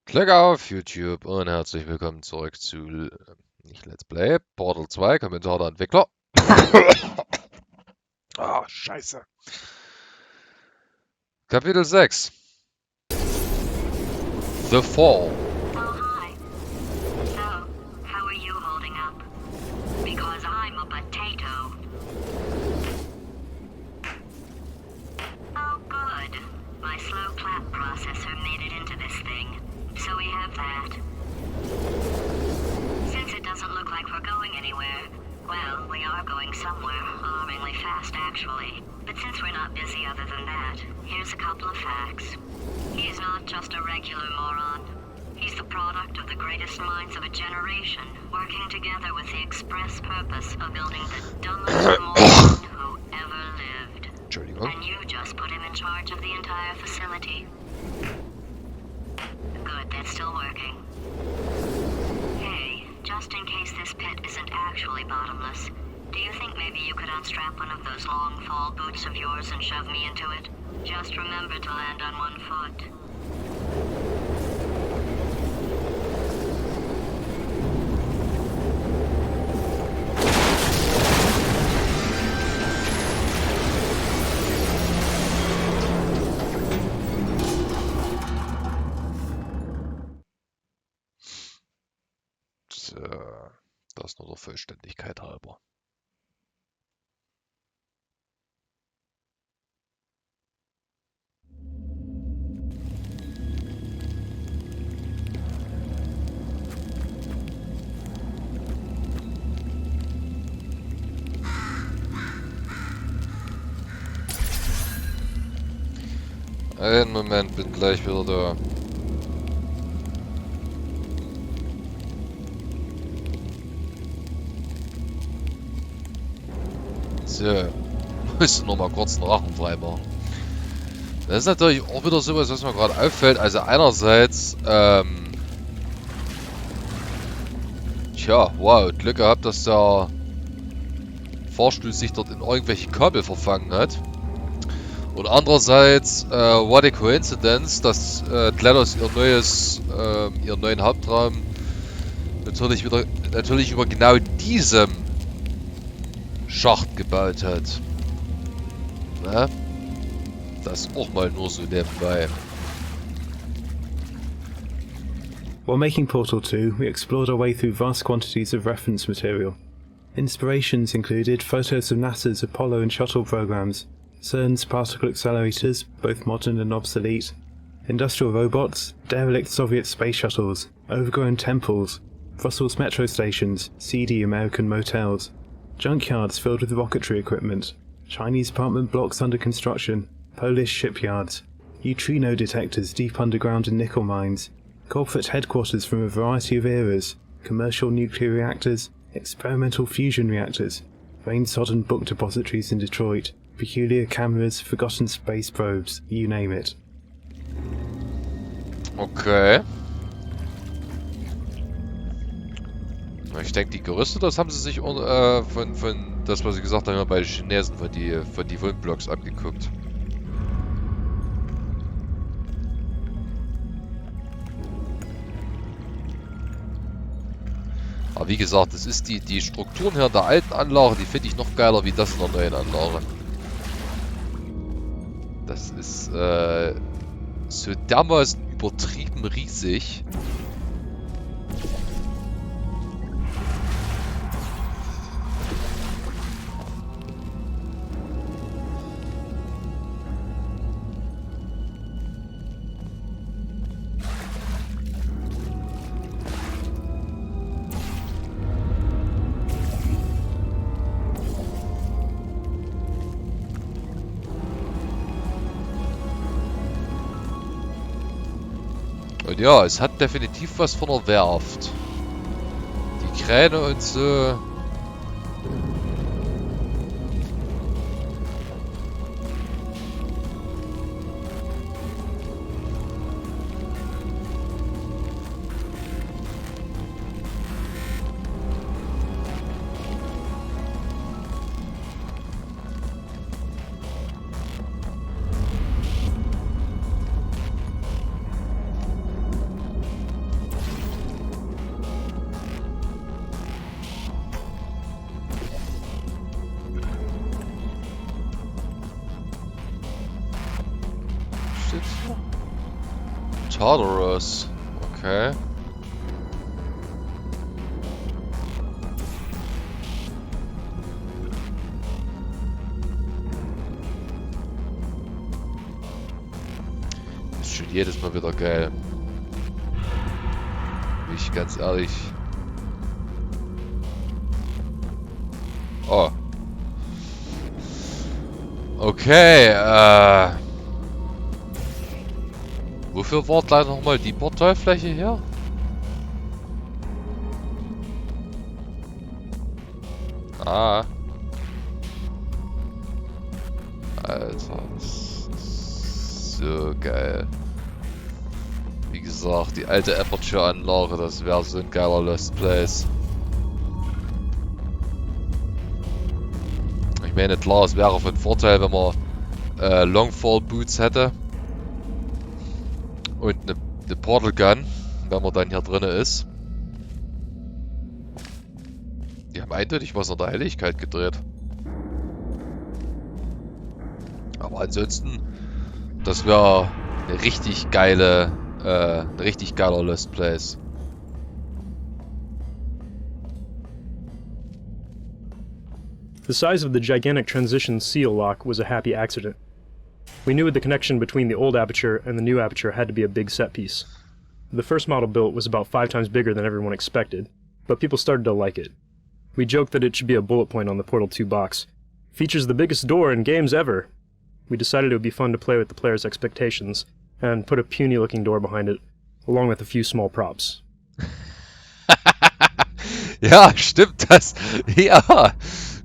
Glück auf YouTube und herzlich willkommen zurück zu, nicht Let's Play, Portal 2, Kommentar der Entwickler. Ah, scheiße. Kapitel 6. The Fall. Oh, hi. So, how are you holding up? Because I'm a potato. Oh, good. My slow clap processor made it into this thing. So we have that. Since it doesn't look like we're going anywhere, well, we are going somewhere, alarmingly fast actually. But since we're not busy other than that, here's a couple of facts. He's not just a regular moron. He's the product of the greatest minds of a generation, working together with the express purpose of building the dumbest moron who ever lived. Entschuldigung. And you just put him in charge of the entire facility. Good, that's still working. Hey, just in case this pit isn't actually bottomless, do you think maybe you could unstrap one of those long fall boots of yours and shove me into it? Just remember to land on one foot. So, das nur der Vollständigkeit halber. Einen Moment, bin gleich wieder da. So, musst du noch mal kurz einen Rachen frei machen. Das ist natürlich auch wieder sowas, was mir gerade auffällt. Also einerseits, tja, wow, Glück gehabt, dass der Fahrstuhl sich dort in irgendwelche Kabel verfangen hat. Und andererseits, what a coincidence, dass GLaDOS ihren neuen Hauptraum natürlich über genau diesem Schacht gebaut hat. Na? Das auch mal nur so nebenbei. While making Portal 2, we explored our way through vast quantities of reference material. Inspirations included photos of NASA's Apollo and Shuttle programs, CERN's particle accelerators, both modern and obsolete, industrial robots, derelict Soviet space shuttles, overgrown temples, Brussels metro stations, seedy American motels, junkyards filled with rocketry equipment, Chinese apartment blocks under construction, Polish shipyards, neutrino detectors deep underground in nickel mines, corporate headquarters from a variety of eras, commercial nuclear reactors, experimental fusion reactors, rain-sodden book depositories in Detroit, peculiar cameras, forgotten space probes, you name it. Okay. Ich denke, die Gerüste, das haben sie sich von das, was sie gesagt haben, bei den Chinesen, von die Wohnblocks abgeguckt. Aber wie gesagt, das ist die Strukturen hier in der alten Anlage, die finde ich noch geiler wie das in der neuen Anlage. Das ist so dermaßen übertrieben riesig. Und ja, es hat definitiv was von der Werft. Die Kräne und so. Tartarus. Okay. Ist schon jedes Mal wieder geil. Bin ich ganz ehrlich. Oh. Okay, wofür war gleich nochmal die Portalfläche hier? Ah. Alter, das ist so geil. Wie gesagt, die alte Aperture-Anlage, das wäre so ein geiler Lost Place. Ich meine, klar, es wäre von Vorteil, wenn man Longfall Boots hätte. Und eine Portal Gun, wenn man dann hier drin ist. Die haben eindeutig was an der Helligkeit gedreht. Aber ansonsten, das wäre eine richtig geile, ein richtig geiler Lost Place. The size of the gigantic transition seal lock was a happy accident. We knew the connection between the old aperture and the new aperture had to be a big set piece. The first model built was about 5 times bigger than everyone expected, but people started to like it. We joked that it should be a bullet point on the Portal 2 box. Features the biggest door in games ever. We decided it would be fun to play with the players' expectations, and put a puny-looking door behind it, along with a few small props. Ja, stimmt das. Ja,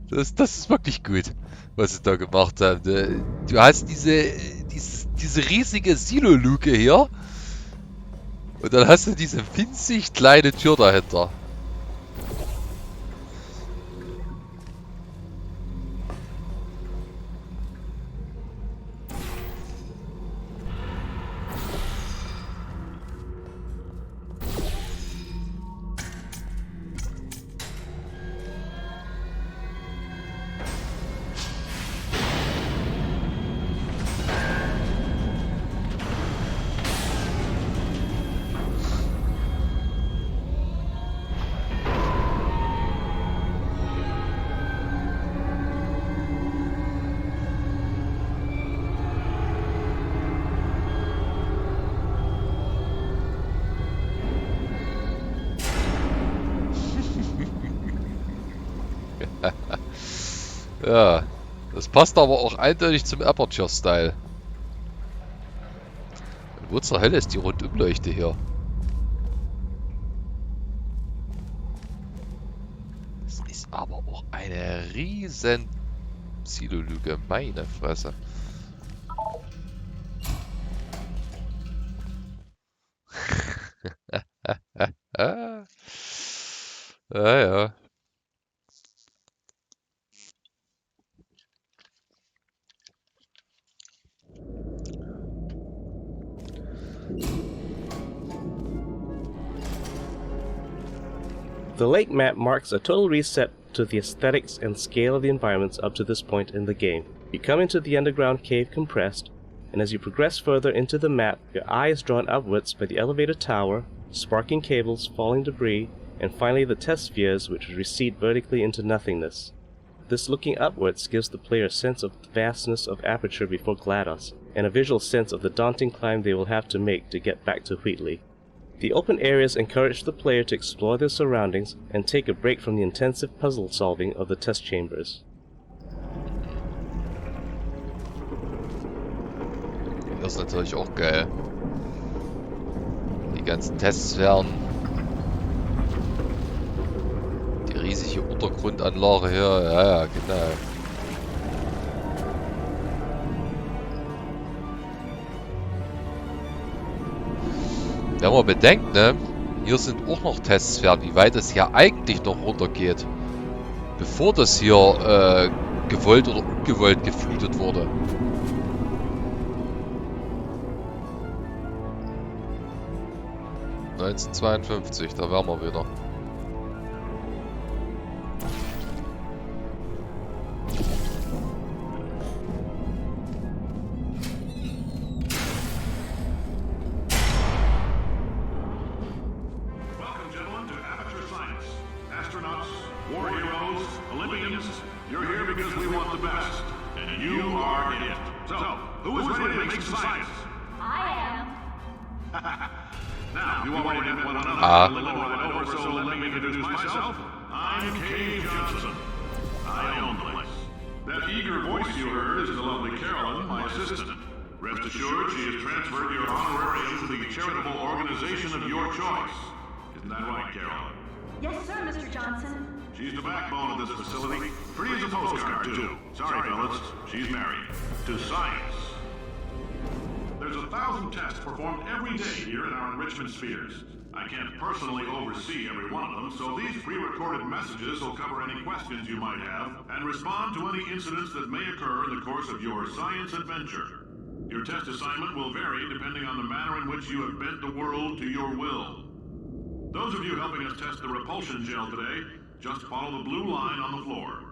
das ist wirklich gut, was sie da gemacht haben. Du hast diese riesige Silo-Luke hier und dann hast du diese winzig kleine Tür dahinter. Ja, das passt aber auch eindeutig zum Aperture-Style. Wo zur Hölle ist die Rundumleuchte hier? Das ist aber auch eine riesen Silo-Lüge, meine Fresse. Ja. The lake map marks a total reset to the aesthetics and scale of the environments up to this point in the game. You come into the underground cave compressed, and as you progress further into the map, your eye is drawn upwards by the elevator tower, sparking cables, falling debris, and finally the test spheres which recede vertically into nothingness. This looking upwards gives the player a sense of the vastness of aperture before GLaDOS, and a visual sense of the daunting climb they will have to make to get back to Wheatley. The open areas encourage the player to explore their surroundings and take a break from the intensive puzzle solving of the test chambers. Das ist natürlich auch geil. Die ganzen Testsphären. Die riesige Untergrundanlage hier. Ja, genau. Wenn man bedenkt, ne, hier sind auch noch Testsphären, wie weit es hier eigentlich noch runtergeht. Bevor das hier gewollt oder ungewollt geflutet wurde. ...1952, da wären wir wieder. Who is ready to make some science? I am. Now, you already met one another. Ah. A little while over, so let me introduce myself. I'm Cave Johnson. I own the place. That eager voice you heard is the lovely Carolyn, my assistant. Rest assured, she has transferred your honorarium to the charitable organization of your choice. Isn't that right, Carolyn? Yes, sir, Mr. Johnson. She's the backbone of this facility. Pretty as a postcard, too. Sorry, fellas. She's married. To science. There's 1,000 tests performed every day here in our enrichment spheres. I can't personally oversee every one of them, so these pre-recorded messages will cover any questions you might have and respond to any incidents that may occur in the course of your science adventure. Your test assignment will vary depending on the manner in which you have bent the world to your will. Those of you helping us test the repulsion gel today, just follow the blue line on the floor.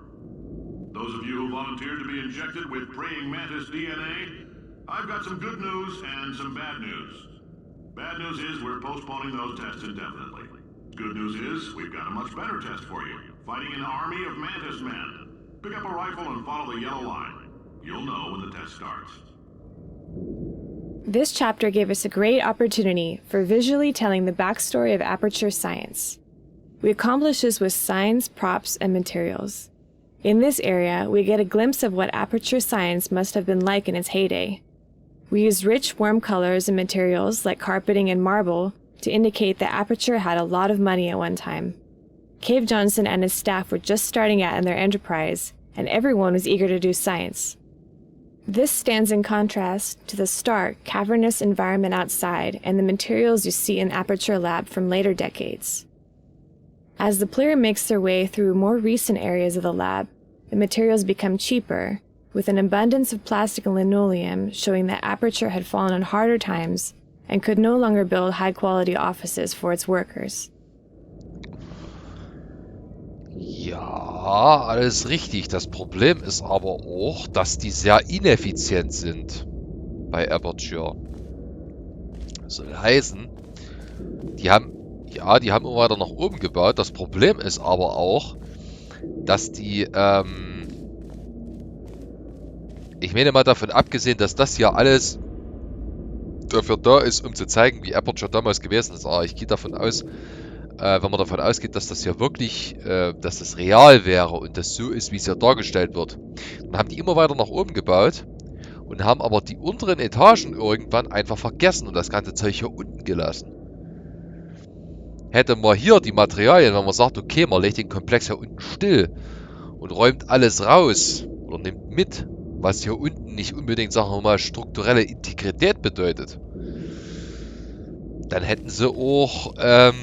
Those of you who volunteered to be injected with praying mantis DNA, I've got some good news and some bad news. Bad news is we're postponing those tests indefinitely. Good news is we've got a much better test for you. Fighting an army of mantis men. Pick up a rifle and follow the yellow line. You'll know when the test starts. This chapter gave us a great opportunity for visually telling the backstory of Aperture Science. We accomplish this with signs, props, and materials. In this area, we get a glimpse of what Aperture Science must have been like in its heyday. We use rich, warm colors and materials like carpeting and marble to indicate that Aperture had a lot of money at one time. Cave Johnson and his staff were just starting out in their enterprise, and everyone was eager to do science. This stands in contrast to the stark, cavernous environment outside and the materials you see in Aperture Lab from later decades. As the player makes their way through more recent areas of the lab, the materials become cheaper, with an abundance of plastic and linoleum showing that Aperture had fallen on harder times and could no longer build high-quality offices for its workers. Ja, alles richtig. Das Problem ist aber auch, dass die sehr ineffizient sind bei Aperture. Das soll heißen, die haben immer weiter nach oben gebaut. Das Problem ist aber auch, dass die, ich meine mal davon abgesehen, dass das hier alles dafür da ist, um zu zeigen, wie Aperture damals gewesen ist. Aber ich gehe davon aus, wenn man davon ausgeht, dass das hier wirklich, dass das real wäre und das so ist, wie es hier dargestellt wird, dann haben die immer weiter nach oben gebaut und haben aber die unteren Etagen irgendwann einfach vergessen und das ganze Zeug hier unten gelassen. Hätte man hier die Materialien, wenn man sagt, okay, man legt den Komplex hier unten still und räumt alles raus oder nimmt mit, was hier unten nicht unbedingt, sagen wir mal, strukturelle Integrität bedeutet, dann hätten sie auch, sagen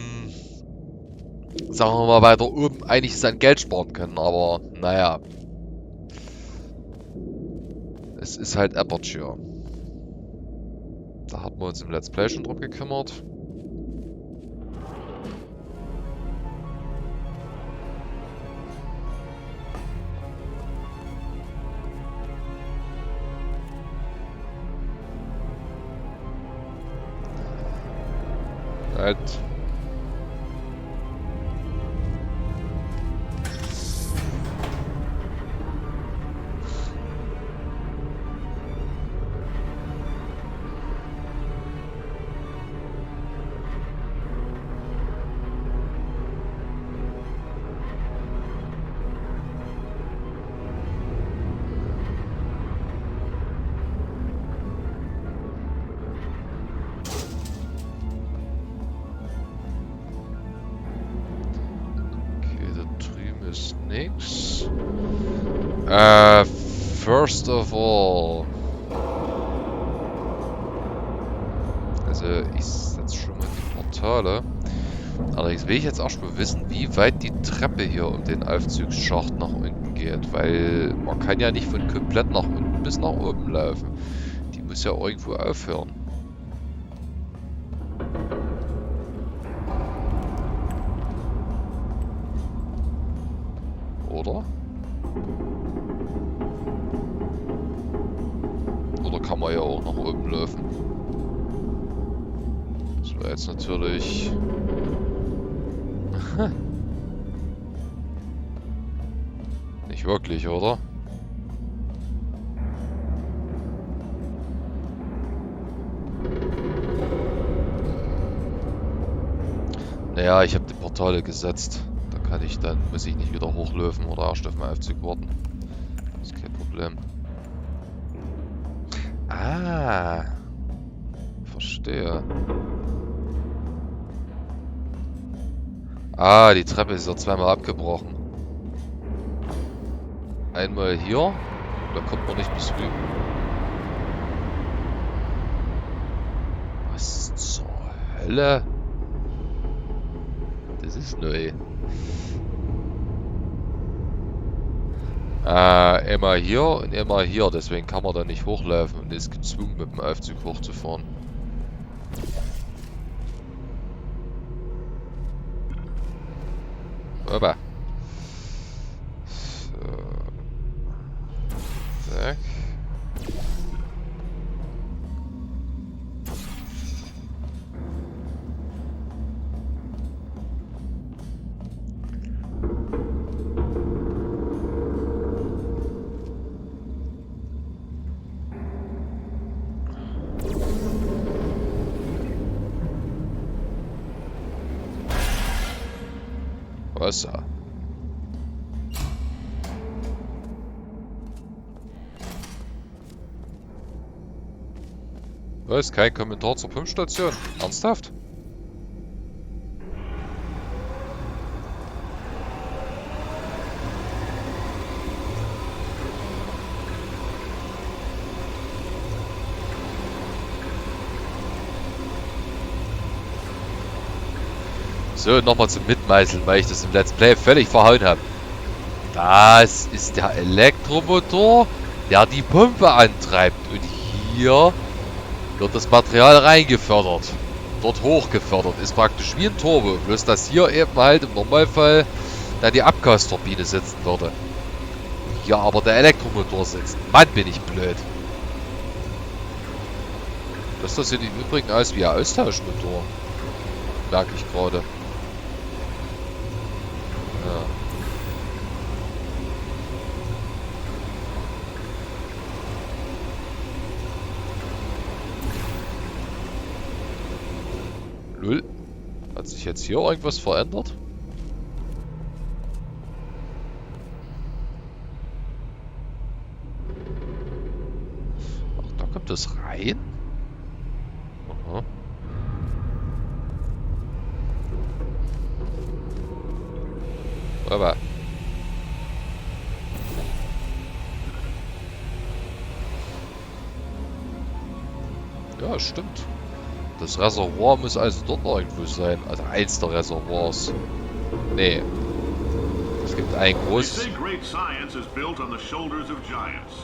wir mal, weiter oben einiges an Geld sparen können, aber naja. Es ist halt Aperture. Da hatten wir uns im Let's Play schon drum gekümmert. Halt. Ist nix. First of all. Also, ich setze schon mal die Portale. Allerdings will ich jetzt auch schon mal wissen, wie weit die Treppe hier um den Aufzugsschacht nach unten geht. Weil man kann ja nicht von komplett nach unten bis nach oben laufen. Die muss ja irgendwo aufhören. Oder? Oder kann man ja auch nach oben laufen? Das wäre jetzt natürlich... Nicht wirklich, oder? Naja, ich habe die Portale gesetzt. Da kann ich dann, muss ich nicht wieder hochlaufen oder erst auf meinen Aufzug warten. Das ist kein Problem. Ah. Verstehe. Ah, die Treppe ist ja zweimal abgebrochen. Einmal hier. Da kommt man nicht bis rüber. Was zur Hölle? Das ist neu. Immer hier und immer hier. Deswegen kann man da nicht hochlaufen und ist gezwungen, mit dem Aufzug hochzufahren. Opa. So. Zack. Wasser. Was? Kein Kommentar zur Pumpstation? Ernsthaft? So, nochmal zum Mitmeißeln, weil ich das im Let's Play völlig verhauen habe. Das ist der Elektromotor, der die Pumpe antreibt. Und hier wird das Material reingefördert. Dort hochgefördert. Ist praktisch wie ein Turbo. Bloß, dass hier eben halt im Normalfall da die Abgasturbine sitzen würde. Hier aber der Elektromotor sitzt. Mann, bin ich blöd. Das sieht im Übrigen aus wie ein Austauschmotor. Merke ich gerade. Ja. Null. Hat sich jetzt hier irgendwas verändert? Ach, da kommt das rein? Aha. Aber ja, stimmt. Das Reservoir muss also dort noch irgendwo sein. Also eins der Reservoirs. Nee. Es gibt ein großes. Great science is built on the shoulders of giants.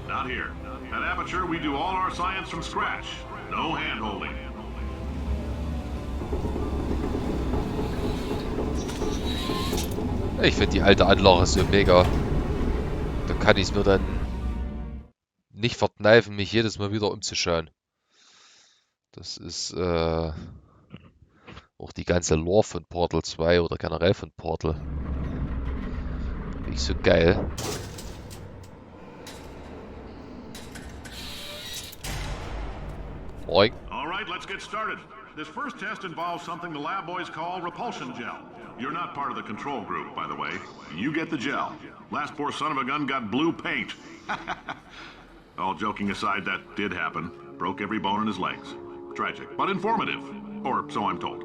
Not here. At Aperture we do all our science from scratch. No hand-holding. Ich finde die alte Anlage so mega. Da kann ich es mir dann nicht verkneifen, mich jedes Mal wieder umzuschauen. Das ist auch die ganze Lore von Portal 2 oder generell von Portal. Nicht so geil. Moin. Alright, let's get started. This first test involves something the lab boys call repulsion gel. You're not part of the control group, by the way. You get the gel. Last poor son of a gun got blue paint. All joking aside, that did happen. Broke every bone in his legs. Tragic, but informative. Or so I'm told.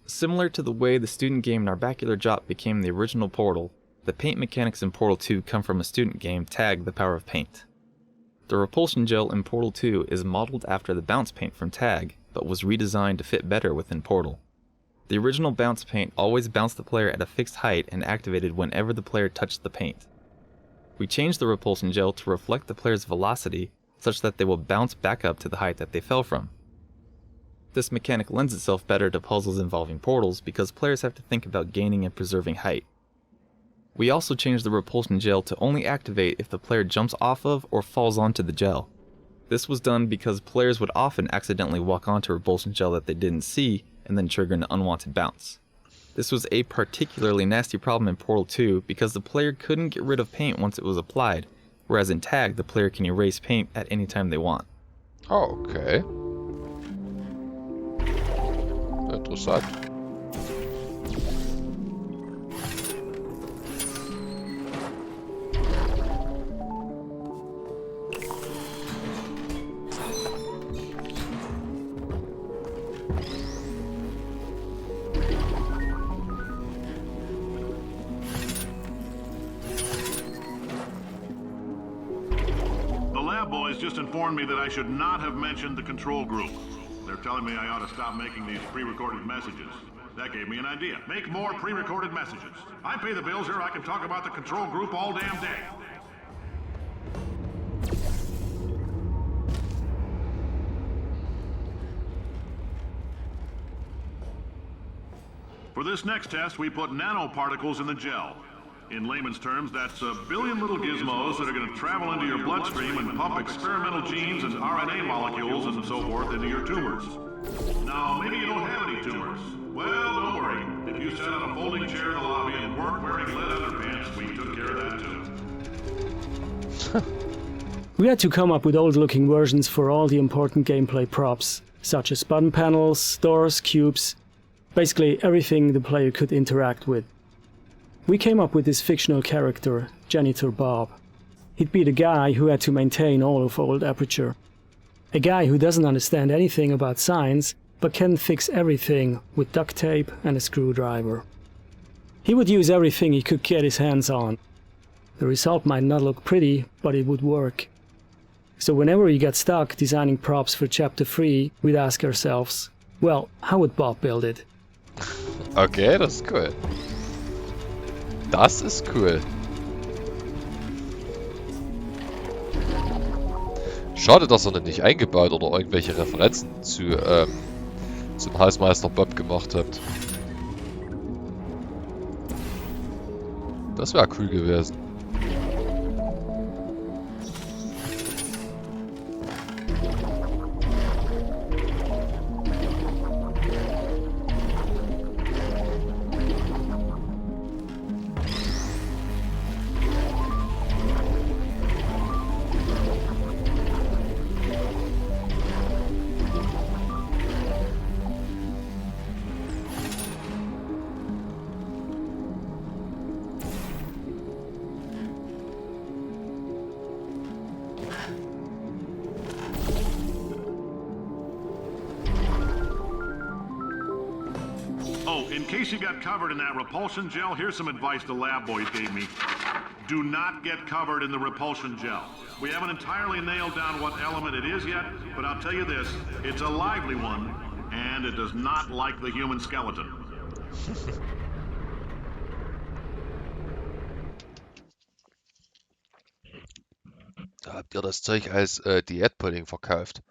Similar to the way the student game Narbacular Jop became the original Portal, the paint mechanics in Portal 2 come from a student game, Tag: The Power of Paint. The repulsion gel in Portal 2 is modeled after the bounce paint from Tag, but was redesigned to fit better within Portal. The original bounce paint always bounced the player at a fixed height and activated whenever the player touched the paint. We changed the repulsion gel to reflect the player's velocity, such that they will bounce back up to the height that they fell from. This mechanic lends itself better to puzzles involving portals because players have to think about gaining and preserving height. We also changed the repulsion gel to only activate if the player jumps off of or falls onto the gel. This was done because players would often accidentally walk onto repulsion gel that they didn't see and then trigger an unwanted bounce. This was a particularly nasty problem in Portal 2 because the player couldn't get rid of paint once it was applied, whereas in Tag the player can erase paint at any time they want. Oh, okay. interessant. Boys just informed me that I should not have mentioned the control group. They're telling me I ought to stop making these pre-recorded messages. That gave me an idea. Make more pre-recorded messages. I pay the bills here, I can talk about the control group all damn day. For this next test, we put nanoparticles in the gel. In layman's terms, that's a billion little gizmos that are going to travel into your bloodstream and pump experimental genes and RNA molecules and so forth into your tumors. Now, maybe you don't have any tumors. Well, don't worry. If you sat on a folding chair in the lobby and weren't wearing lead underpants, we took care of that too. We had to come up with old-looking versions for all the important gameplay props, such as button panels, doors, cubes, basically everything the player could interact with. We came up with this fictional character, Janitor Bob. He'd be the guy who had to maintain all of old Aperture. A guy who doesn't understand anything about science, but can fix everything with duct tape and a screwdriver. He would use everything he could get his hands on. The result might not look pretty, but it would work. So whenever we got stuck designing props for Chapter 3, we'd ask ourselves, well, how would Bob build it? Okay, das ist cool. Das ist cool. Schade, dass er den nicht eingebaut oder irgendwelche Referenzen zum Hausmeister Bob gemacht habt. Das wäre cool gewesen. In case you got covered in that repulsion gel, here's some advice the lab boys gave me. Do not get covered in the repulsion gel. We haven't entirely nailed down what element it is yet, but I'll tell you this, it's a lively one, and it does not like the human skeleton. Da habt ihr das Zeug als Diätpudding verkauft.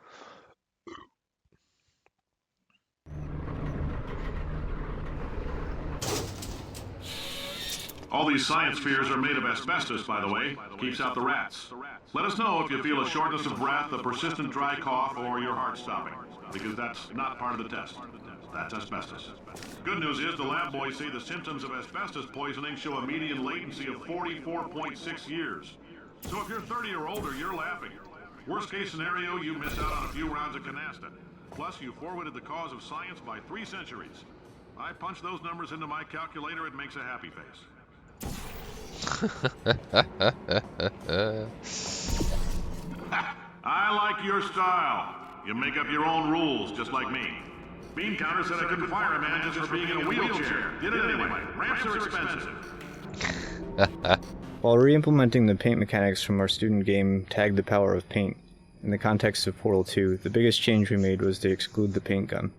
All these science spheres are made of asbestos, by the way. Keeps out the rats. Let us know if you feel a shortness of breath, a persistent dry cough, or your heart stopping, because that's not part of the test. That's asbestos. Good news is the lab boys say the symptoms of asbestos poisoning show a median latency of 44.6 years. So if you're 30 or older, you're laughing. Worst case scenario, you miss out on a few rounds of canasta. Plus, you forwarded the cause of science by 3 centuries. I punch those numbers into my calculator, it makes a happy face. I like your style. You make up your own rules, just like me. Bean Counter said I couldn't fire a man just for being in a wheelchair. Did it anyway. Ramps are expensive. While re-implementing the paint mechanics from our student game Tag the Power of Paint, in the context of Portal 2, the biggest change we made was to exclude the paint gun.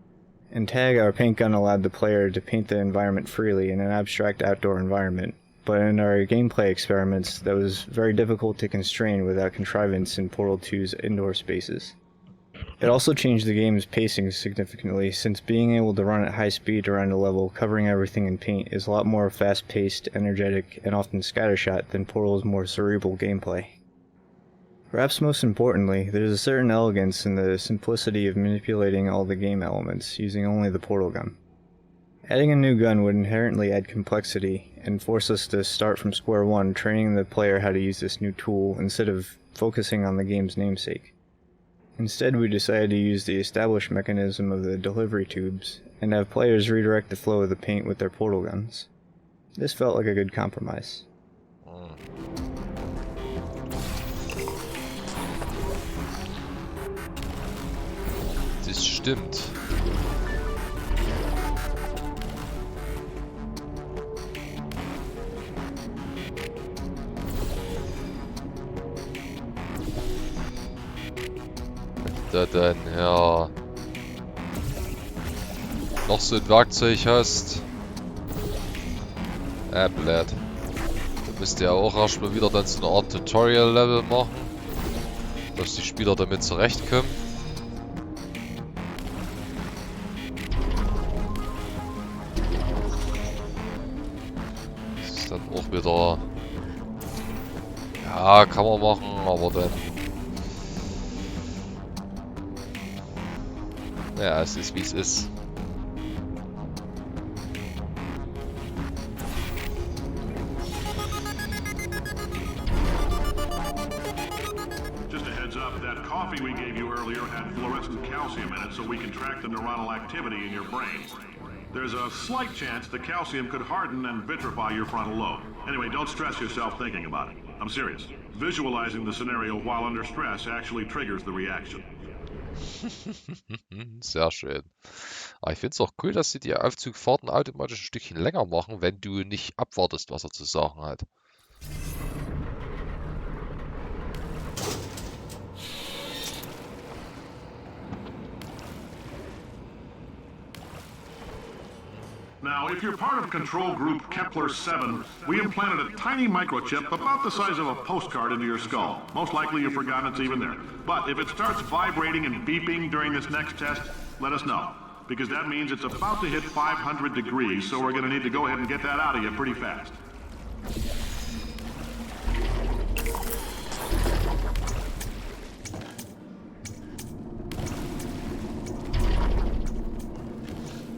In Tag, our paint gun allowed the player to paint the environment freely in an abstract outdoor environment, but in our gameplay experiments, that was very difficult to constrain without contrivance in Portal 2's indoor spaces. It also changed the game's pacing significantly, since being able to run at high speed around a level covering everything in paint is a lot more fast-paced, energetic, and often scattershot than Portal's more cerebral gameplay. Perhaps most importantly, there's a certain elegance in the simplicity of manipulating all the game elements, using only the portal gun. Adding a new gun would inherently add complexity, and force us to start from square one training the player how to use this new tool instead of focusing on the game's namesake. Instead, we decided to use the established mechanism of the delivery tubes, and have players redirect the flow of the paint with their portal guns. This felt like a good compromise. Das stimmt. Da dann, ja, noch so ein Werkzeug hast. Blöd. Da müsst ihr auch erstmal wieder dann so eine Art Tutorial-Level machen, dass die Spieler damit zurechtkommen. Das ist dann auch wieder... Ja, kann man machen, aber dann... Ja, es ist wie es ist. Just a heads up, that coffee we gave you earlier had fluorescent calcium in it so we can track the neuronal activity in your brain. There's a slight chance the calcium could harden and vitrify your frontal lobe. Anyway, don't stress yourself thinking about it. I'm serious. Visualizing the scenario while under stress actually triggers the reaction. Sehr schön. Aber ich finde es auch cool, dass sie die Aufzugfahrten automatisch ein Stückchen länger machen, wenn du nicht abwartest, was er zu sagen hat. Now, if you're part of Control Group Kepler 7, we implanted a tiny microchip about the size of a postcard into your skull. Most likely you've forgotten it's even there. But if it starts vibrating and beeping during this next test, let us know. Because that means it's about to hit 500 degrees, so we're going to need to go ahead and get that out of you pretty fast.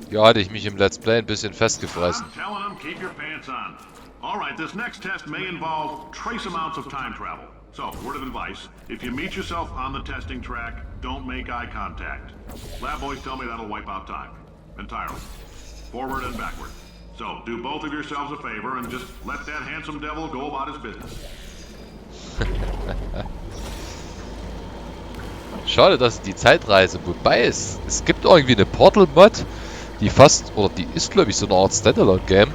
Ja, hatte ich mich im Let's Play ein bisschen festgefressen. I'm telling them, keep your pants on. Alright, this next test may involve trace amounts of time travel. So, word of advice, if you meet yourself on the testing track, don't make eye contact. Lab boys tell me that'll wipe out time. Entirely. Forward and backward. So, do both of yourselves a favor and just let that handsome devil go about his business. Schade, dass die Zeitreise, wobei es gibt irgendwie eine Portal-Mod, die fast, oder die ist glaube ich so eine Art Standalone-Game.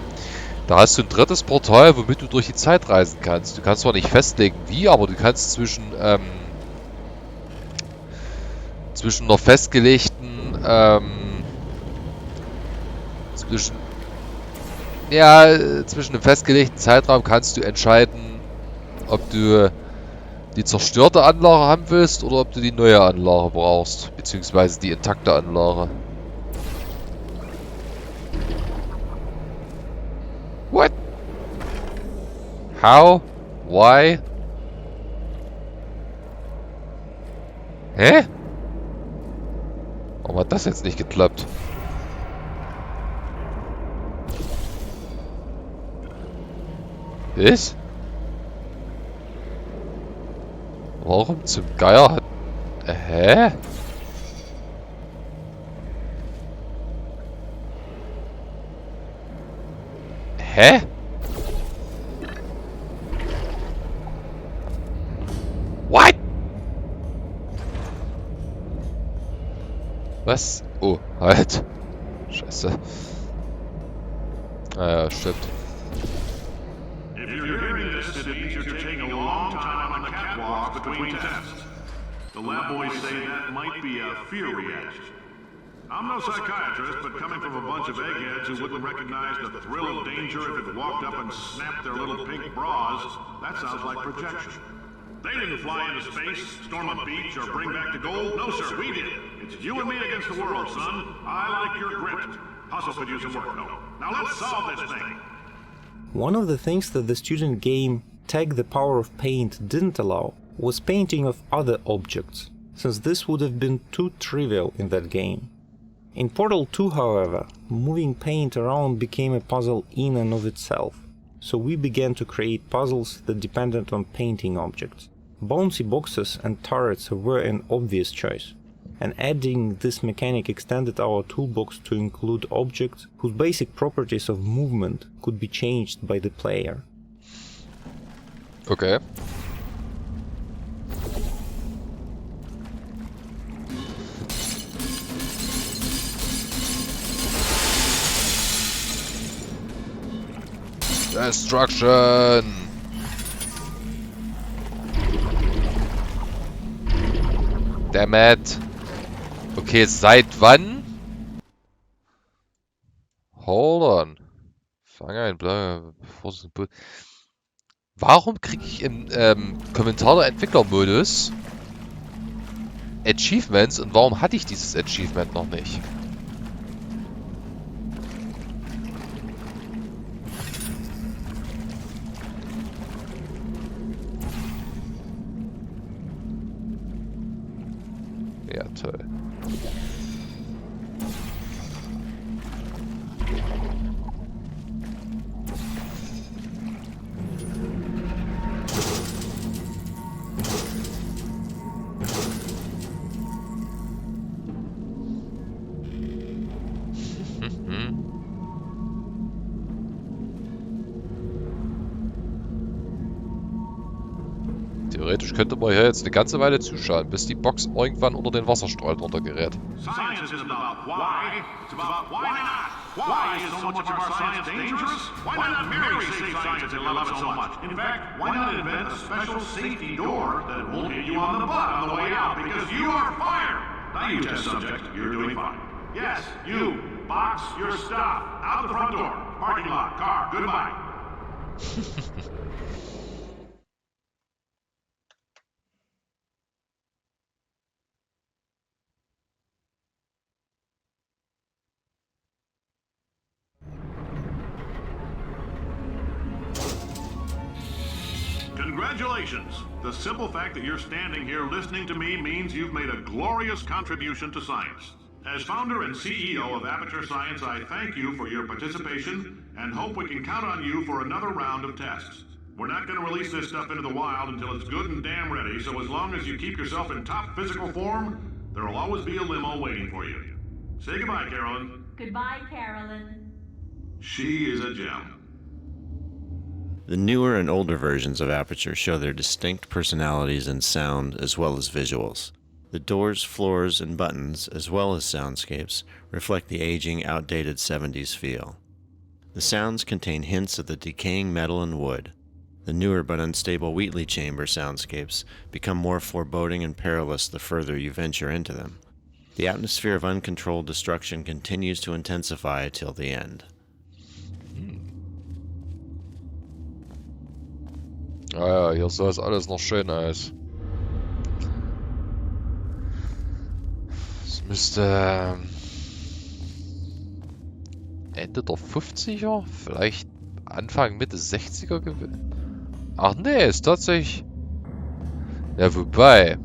Da hast du ein drittes Portal, womit du durch die Zeit reisen kannst. Du kannst zwar nicht festlegen wie, aber du kannst zwischen einer festgelegten, zwischen einem festgelegten Zeitraum kannst du entscheiden, ob du die zerstörte Anlage haben willst oder ob du die neue Anlage brauchst, beziehungsweise die intakte Anlage. What? How? Why? Hä? Warum hat das jetzt nicht geklappt? Ist? Warum zum Geier hat... Hä? Hä? What? Was? Oh, halt. Scheiße. Naja, stimmt. If you're hearing this, it means you're taking a long time on the catwalks between tests. The lab boys say that might be a fear reaction. I'm no psychiatrist, but coming from a bunch of eggheads who wouldn't recognize the thrill of danger if it walked up and snapped their little pink bras, that sounds like projection. They didn't fly into space, storm a beach, or bring back the gold. No, sir, we did. It's you and me against the world, son. I like your grit. Hustle could use some work, though. Now let's solve this thing. One of the things that the student game Tag the Power of Paint didn't allow was painting of other objects, since this would have been too trivial in that game. In Portal 2, however, moving paint around became a puzzle in and of itself, so we began to create puzzles that depended on painting objects. Bouncy boxes and turrets were an obvious choice, and adding this mechanic extended our toolbox to include objects whose basic properties of movement could be changed by the player. Okay. Destruction! Damn it! Okay, seit wann? Hold on. Fang ein, bla, warum kriege ich im Kommentar der Entwickler-Modus Achievements und warum hatte ich dieses Achievement noch nicht? Ja, toll. Theoretisch könnte man hier jetzt eine ganze Weile zuschauen, bis die Box irgendwann unter den Wasserstrahl drunter gerät. Science isn't about why, it's about why not. Why is so much of our science dangerous? Why not Mary save science if you love it so much? In fact, why not invent a special safety door that won't hit you on the butt on the way out because you are fired? Now you test subject, you're doing fine. Yes, you, box your stuff, out the front door, parking lot, car, goodbye. Congratulations! The simple fact that you're standing here listening to me means you've made a glorious contribution to science. As founder and CEO of Aperture Science, I thank you for your participation and hope we can count on you for another round of tests. We're not going to release this stuff into the wild until it's good and damn ready, so as long as you keep yourself in top physical form, there will always be a limo waiting for you. Say goodbye, Carolyn. Goodbye, Carolyn. She is a gem. The newer and older versions of Aperture show their distinct personalities in sound as well as visuals. The doors, floors, and buttons, as well as soundscapes, reflect the aging, outdated 70s feel. The sounds contain hints of the decaying metal and wood. The newer but unstable Wheatley Chamber soundscapes become more foreboding and perilous the further you venture into them. The atmosphere of uncontrolled destruction continues to intensify till the end. Ah ja, hier sah es alles noch schön aus. Es müsste Ende der 50er, vielleicht Anfang, Mitte 60er gewesen. Ach nee, ist tatsächlich... Ja, wobei,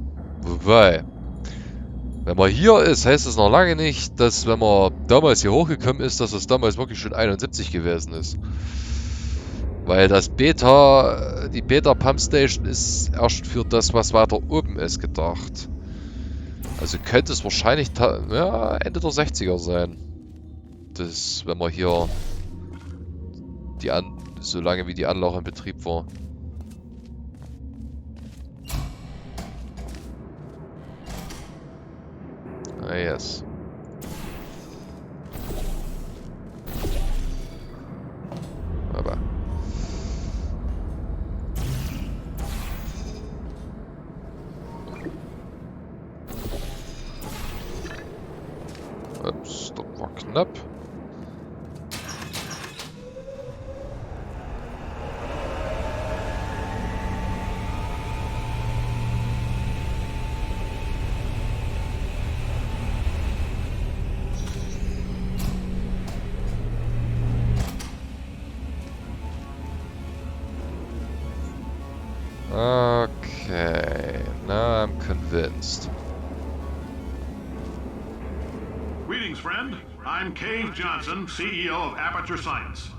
wenn man hier ist, heißt es noch lange nicht, dass wenn man damals hier hochgekommen ist, dass es damals wirklich schon 71 gewesen ist. Weil das die Beta Pump Station ist erst für das, was weiter oben ist, gedacht. Also könnte es wahrscheinlich ja, Ende der 60er sein. Das, wenn man hier so lange wie die Anlage in Betrieb war. Ah, yes. Aber. Ups, das war knapp. Okay, now I'm convinced. Greetings, friend. I'm Cave Johnson, CEO of Aperture Science.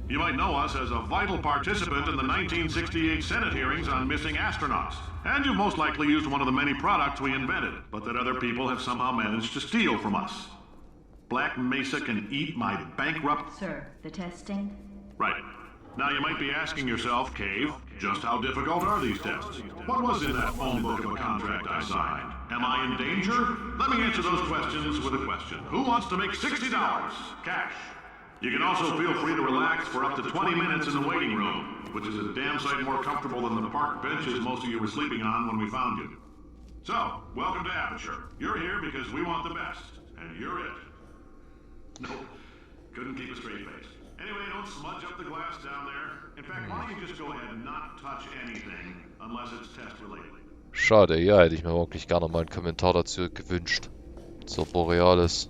You might know us as a vital participant in the 1968 Senate hearings on missing astronauts. And you've most likely used one of the many products we invented, but that other people have somehow managed to steal from us. Black Mesa can eat my bankrupt... Sir, the testing? Right. Now you might be asking yourself, Cave, just how difficult are these tests? What was in that phone book of a contract I signed? Am I in danger? Let me answer those questions with a question. Who wants to make $60? Cash. You can also feel free to relax for up to 20 minutes in the waiting room, which is a damn sight more comfortable than the park benches most of you were sleeping on when we found you. So, welcome to Aperture. You're here because we want the best, and you're it. Nope, couldn't keep a straight face. Anyway, don't smudge up the glass down there. In fact, why don't you just go ahead and not touch anything, unless it's test-related. Schade, ja, hätte ich mir wirklich gerne mal einen Kommentar dazu gewünscht. Zur Borealis.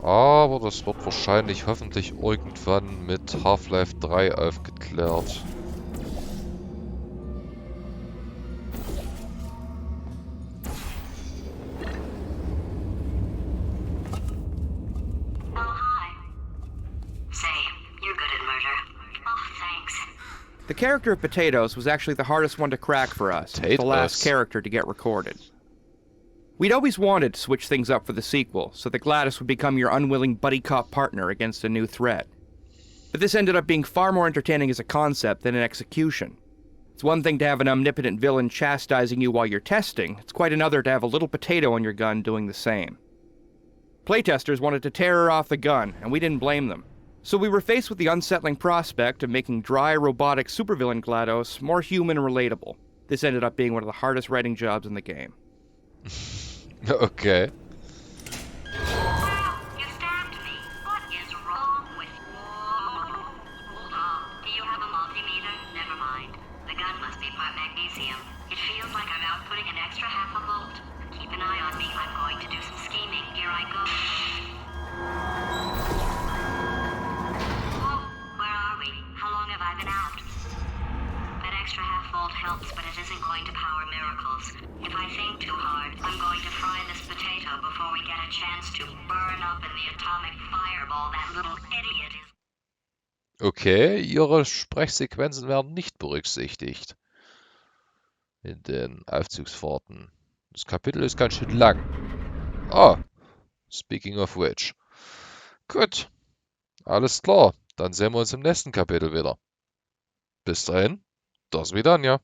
Aber das wird wahrscheinlich hoffentlich irgendwann mit Half-Life 3 aufgeklärt. The character of Potatoes was actually the hardest one to crack for us. The last character to get recorded. We'd always wanted to switch things up for the sequel, so that Gladys would become your unwilling buddy cop partner against a new threat. But this ended up being far more entertaining as a concept than an execution. It's one thing to have an omnipotent villain chastising you while you're testing, it's quite another to have a little potato on your gun doing the same. Playtesters wanted to tear her off the gun, and we didn't blame them. So we were faced with the unsettling prospect of making dry, robotic supervillain GLaDOS more human and relatable. This ended up being one of the hardest writing jobs in the game. Okay. You stabbed me. What is wrong with you? Hold on. Do you have a multimeter? Never mind. The gun must be part magnesium. It feels like I'm outputting an extra half a volt. Keep an eye on me. I'm going to do some scheming. Here I go. Extra half volt helps, but it isn't going to power miracles. If I think too hard, I'm going to fry this potato before we get a chance to burn up in the atomic fireball that little idiot is. Okay, ihre Sprechsequenzen werden nicht berücksichtigt. In den Aufzugsfahrten. Das Kapitel ist ganz schön lang. Ah, speaking of which. Gut, alles klar. Dann sehen wir uns im nächsten Kapitel wieder. Bis dahin. До свидания.